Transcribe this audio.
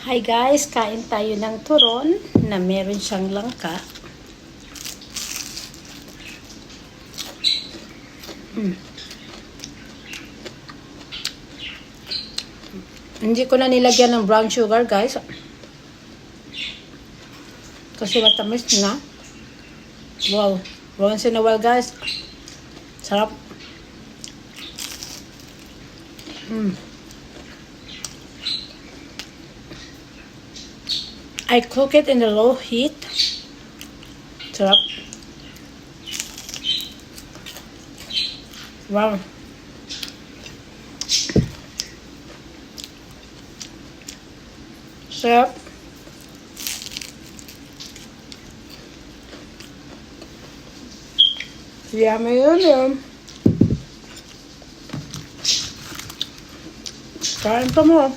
Hi guys, kain tayo ng turon na meron siyang langka. Hindi ko na nilagyan ng brown sugar guys. Kasi matamis na. Wow, once in a while guys. Sarap. I cook it in the low heat. Sarap. Wow. Sarap. Yummy yun. Kain pa mo.